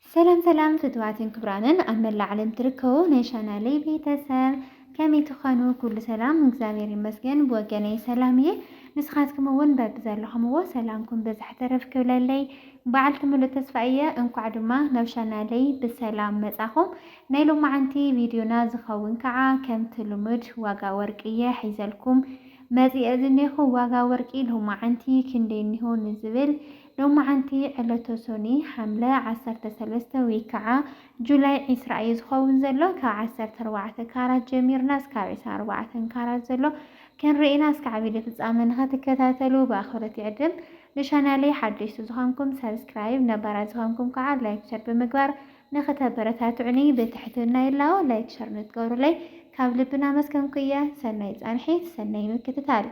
سلام سلام فتواتين كبرانن أملا علم تركو نيشانا لي بيتساب كمي تخانو كل سلام مكزامير المسجن بوغاني سلامي نسخاتكم ون باب زالهم هو سلامكم بزح ترف كولالي بعلتم له تسفاية انكو عدما نوشانا لي بالسلام مساهم نايلو معنتي فيديونا زخوون كعا كم تلمج واقا ورقية حيزالكم مازي أذنيخو واقا ورقي لهم معنتي كندينيهو نزبل لو معنتي علتو سوني حملة عسرت سلسة ويكعا جولاي عسر عيز خوون زلو كعسرت أربعة كارات جمير ناس كعسر أربعة كارات زلو كان رئيناس كعبيدة تزامنها تكتاتلو بآخرة عدل لشانالي حدش تزخانكم سبسكرايب نبارا تزخانكم كعا لايك شر بمقبار نختبرتها عني بتحتنا إلا لايك شر نتقور لي كابلبنا مسكن كيا سنايت أنحيث سناي مكتتال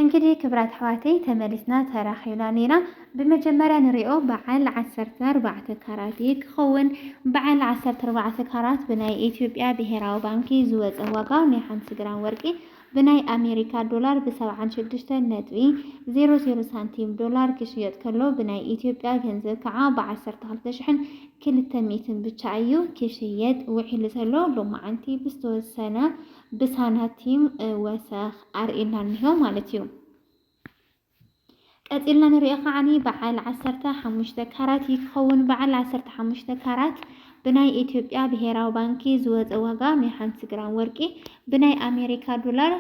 እንግዲህ ክብራት ሕዋተይ ተመሊስና ተራኺብና ኔና ብመጀመርያ ንሪኦ በዓል 14 ካራት ክኸውን በዓል 14 ካራት ብናይ ኢትዮጵያ ብሔራዊ ባንኪ ዝወፀ ዋጋ ናይ 50 ግራም ወርቂ ብናይ አሜሪካ ዶላር ብ76.00 ሳንቲም ዶላር ክሽየጥ ከሎ ብናይ ኢትዮጵያ ገንዘብ ከዓ ብ12,200 ብቻ እዩ ክሽየጥ ውዒሉ ዘሎ ሎማዓንቲ ብዝተወሰነ ብሳናቲም ወሰኽ አርኢና እንሆ ማለት እዩ ቀፂልና ንሪኦ ከዓኒ በዓል 15 ካራት ይኸውን በዓል 15 ካራት ብናይ ኢትዮጵያ ብሔራዊ ባንኪ ዝወፀ ዋጋ ናይ 50 ግራም ወርቂ ብናይ አሜሪካ ዶላር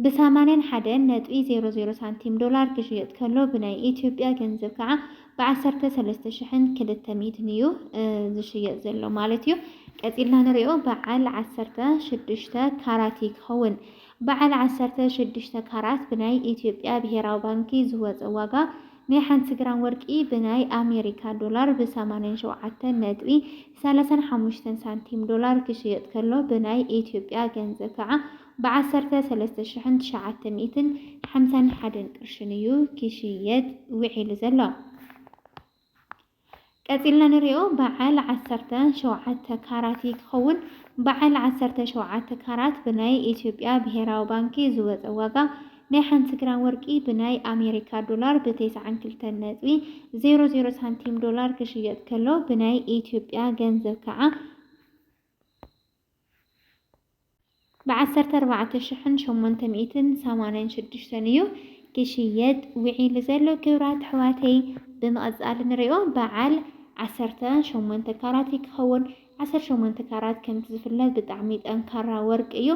ብ81.00 ሳንቲም ዶላር ክሽየጥ ከሎ ብናይ ኢትዮጵያ ገንዘብ ከዓ ብ13,200 እዩ ዝሽየጥ ዘሎ ማለት እዩ ቀፂልና ንሪኦ በዓል 16 ካራት ይኸውን በዓል 16 ካራት ብናይ ኢትዮጵያ ብሔራዊ ባንኪ ዝወፀ ዋጋ ናይ 50 ግራም ወርቂ ብናይ አሜሪካ ዶላር ብ87.35 ሳንቲም ዶላር ክሽየጥ ከሎ ብናይ ኢትዮጵያ ገንዘብ ከዓ ብ13,951 ቅርሽን እዩ ክሽየጥ ውዒሉ ዘሎ ቀፂልና ንሪኦ በዓል 17 ካራት ይኸውን በዓል 17 ካራት ብናይ ኢትዮጵያ ብሔራዊ ባንኪ ዝወፀ ዋጋ ናይ 50 ግራም ወርቂ ብናይ አሜሪካ ዶላር ብ92.00 ሳንቲም ዶላር ክሽየጥ ከሎ ብናይ ኢትዮጵያ ገንዘብ ከዓ ብ14,886 እዩ ክሽየጥ ውዒሉ ዘሎ ክብራት ሕዋተይ ብምቕፃል ንሪኦ በዓል 18 ካራት ይኸውን 18 ካራት ከምቲ ዝፍለጥ ብጣዕሚ ጠንካራ ወርቂ እዩ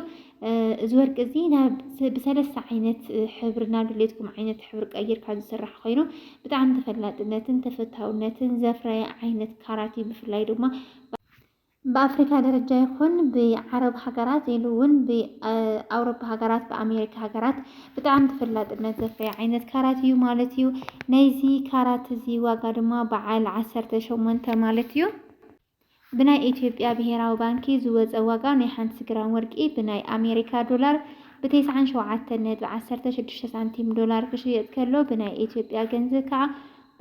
እዚ ወርቂ እዚ ብሰለስተ ዓይነት ሕብሪ ናብ ድሌትኩም ዓይነት ሕብሪ ቀይርካ ዝስራሕ ኮይኑ ብጣዕሚ ተፈላጥነትን ተፈታውነትን ዘፍረየ ዓይነት ካራት እዩ ብፍላይ ድማ በአፍሪካ ደረጃ ይኹን ብዓረብ ሃገራት ኢሉ እውን ብአውሮፓ ሃገራት በአሜሪካ ሃገራት ብጣዕሚ ተፈላጥነት ዘፍረየ ዓይነት ካራት እዩ ማለት እዩ ናይዚ ካራት እዚ ዋጋ ድማ በዓል 18 ማለት እዩ ብናይ ኢትዮጵያ ብሔራዊ ባንኪ ዝወፀ ዋጋ ናይ 50 ግራም ወርቂ ብናይ አሜሪካ ዶላር ብ97.16 ሳንቲም ዶላር ክሽየጥ ከሎ ብናይ ኢትዮጵያ ገንዘብ ከዓ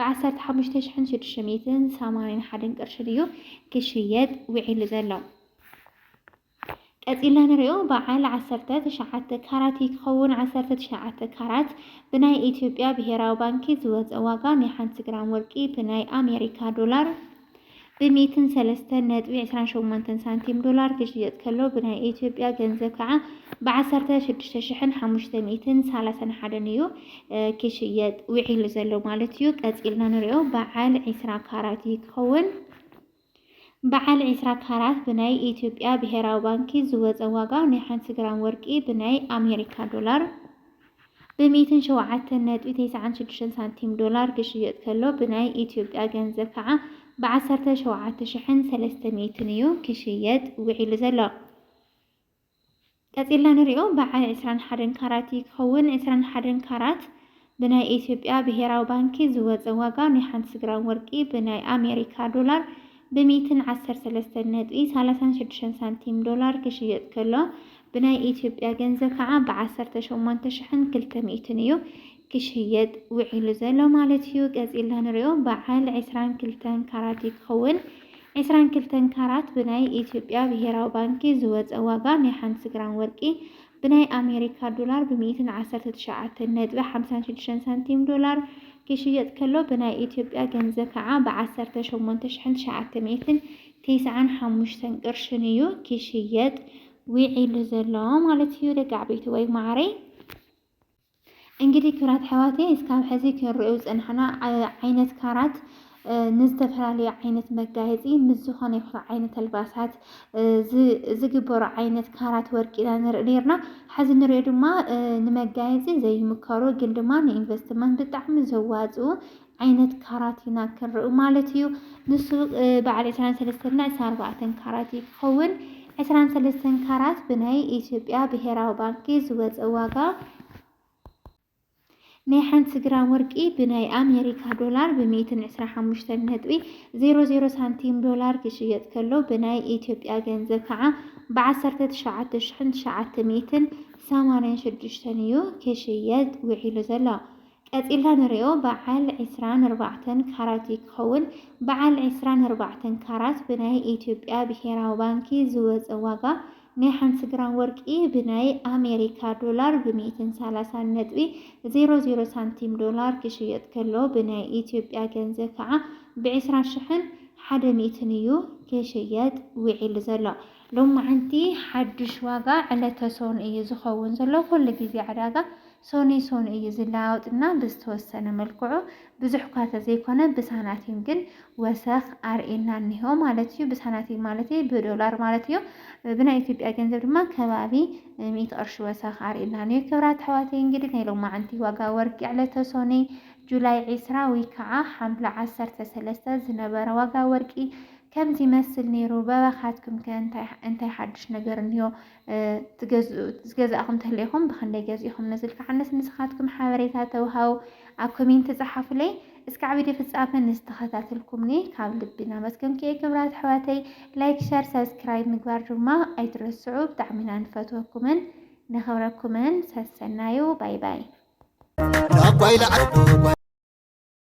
ብ15,681 ቅርሽን እዩ ክሽየጥ ውዒሉ ዘሎ ቀፂልና ንሪኦ በዓል 19 ካራት ይኸውን 19 ካራት ብናይ ኢትዮጵያ ብሔራዊ ባንኪ ዝወፀ ዋጋ ናይ 50 ግራም ወርቂ ብናይ አሜሪካ ዶላር ብ103.28 ሳንቲም ዶላር ክሽየጥ ከሎ ብናይ ኢትዮጵያ ገንዘብ ከዓ ብ16,531 እዩ ክሽየጥ ውዒሉ ዘሎ ማለት እዩ ቀፂልና ንሪኦ በዓል 20 ካራት ይኸውን በዓል 20 ካራት ብናይ ኢትዮጵያ ብሔራዊ ባንኪ ዝወፀ ዋጋ ናይ 50 ግራም ወርቂ ብናይ አሜሪካ ዶላር ብ107.96 ሳንቲም ዶላር ክሽየጥ ከሎ ብናይ ኢትዮጵያ ገንዘብ ከዓ ብ17,300 እዩ ክሽየጥ ውዒሉ ዘሎ ቀፂልና ንሪኦ በዓል 21 ካራት ይኸውን 21 ካራት ብናይ ኢትዮጵያ ብሔራዊ ባንኪ ዝወፀ ዋጋ ናይ 50 ግራም ወርቂ ብናይ አሜሪካ ዶላር ብ113.36 ሳንቲም ዶላር ክሽየጥ ከሎ ብናይ ኢትዮጵያ ገንዘብ ከዓ ብ18,200 እዩ ክሽየጥ ውዒሉ ዘሎ ማለት እዩ ቀፂልና ንሪኦ በዓል 22 ካራት ይኸውን 22 ካራት ብናይ ኢትዮጵያ ብሔራዊ ባንኪ ዝወፀ ዋጋ ናይ 50 ግራም ወርቂ ብናይ አሜሪካ ዶላር ብ119.56 ሳንቲም ዶላር كيشيط كله بناي إثيوبيا جنزة كعا بعشرة شمونتشحن شعتميتن تسعان حموشتن قرشنيو كيشيط ويعيل زلام على تيو رجع بيتو وي معري እንግዲህ ክብራት ሕዋቴ እስካብ ሕዚ ክንሪኦ ዝፀናሕና ዓይነት ካራት ንዝተፈላለዩ ዓይነት መጋየፂ ምስ ዝኾነ ይኹን ዓይነት ኣልባሳት ዝግበሩ ዓይነት ካራት ወርቂ ኢና ንርኢ ነርና። ሕዚ ንሪኦ ድማ ንመጋየፂ ዘይምከሩ ግን ድማ ንኢንቨስትመንት ብጣዕሚ ዘዋፅኡ ዓይነት ካራት ኢና ክንርኢ ማለት እዩ። ንሱ በዓል 23 ና 24 ካራት ይኸውን። 23 ካራት ብናይ ኢትዮጵያ ብሄራዊ ባንኪ ዝወፀ ዋጋ ናይ ሓንቲ ግራም ወርቂ ብናይ ኣሜሪካ ዶላር ብ125.00 ሳንቲም ዶላር ክሽየጥ ከሎ ብናይ ኢትዮጵያ ገንዘብ ከዓ ብ19,986 እዩ ክሽየጥ ውዒሉ ዘሎ። ቀፂልና ንሪኦ በዓል 24 ካራት ይኸውን። በዓል 24 ካራት ብናይ ኢትዮጵያ ብሄራዊ ባንኪ ዝወፀ ዋጋ ናይ ሓንቲ ግራም ወርቂ ብናይ ኣሜሪካ ዶላር ብ130.00 ሳንቲም ዶላር ክሽየጥ ከሎ ብናይ ኢትዮጵያ ገንዘብ ከዓ ብ20,100 እዩ ክሽየጥ ውዒሉ ዘሎ። ሎማዓንቲ ሓድሽ ዋጋ ዕለተ ሶን እዩ ዝኸውን ዘሎ። ኩሉ ግዜ ዕዳጋ ሶኒ እዩ ዝለዋወጥና ብዝተወሰነ መልክዑ ብዙሕ እኳ ዘይኮነ ብሳናቲም ግን ወሰኽ ኣርኤና እኒሆ ማለት እዩ። ብሳናቲም ማለት ብዶላር ማለት እዩ። ብናይ ኢትዮጵያ ገንዘብ ድማ ከባቢ 100 ቅርሺ ወሰኽ ኣርኤና እኒሆ። ክብራት ሕዋተይ እንግዲህ ናይ ሎማዓንቲ ዋጋ ወርቂ ዕለተ ሶኒ ጁላይ 20 ወይ ከዓ ሓምለ 13 ዝነበረ ዋጋ ወርቂ ከምዚ ይመስል ነይሩ። በባኻትኩም እንታይ ሓድሽ ነገር እንሂዮ ዝገዛእኹም ተህልይኹም ብክንደይ ገዚእኹም ንዝብል ክዓነስ ንስኻትኩም ሓበሬታ ተውሃቡ ኣብ ኮሜንት ጻሓፉለይ። እስካብ ቪድዮ ፍጻመ ንዝተኸታተልኩምኒ ካብ ልቢና መስገንኪ ክብራት ሕዋተይ ላይክ ሸር ሰብስክራይብ ምግባር ድማ ኣይትረስዑ። ብጣዕሚ ኢና ንፈትወኩምን ነኽብረኩምን ሰሰናዩ ባይ ባይ።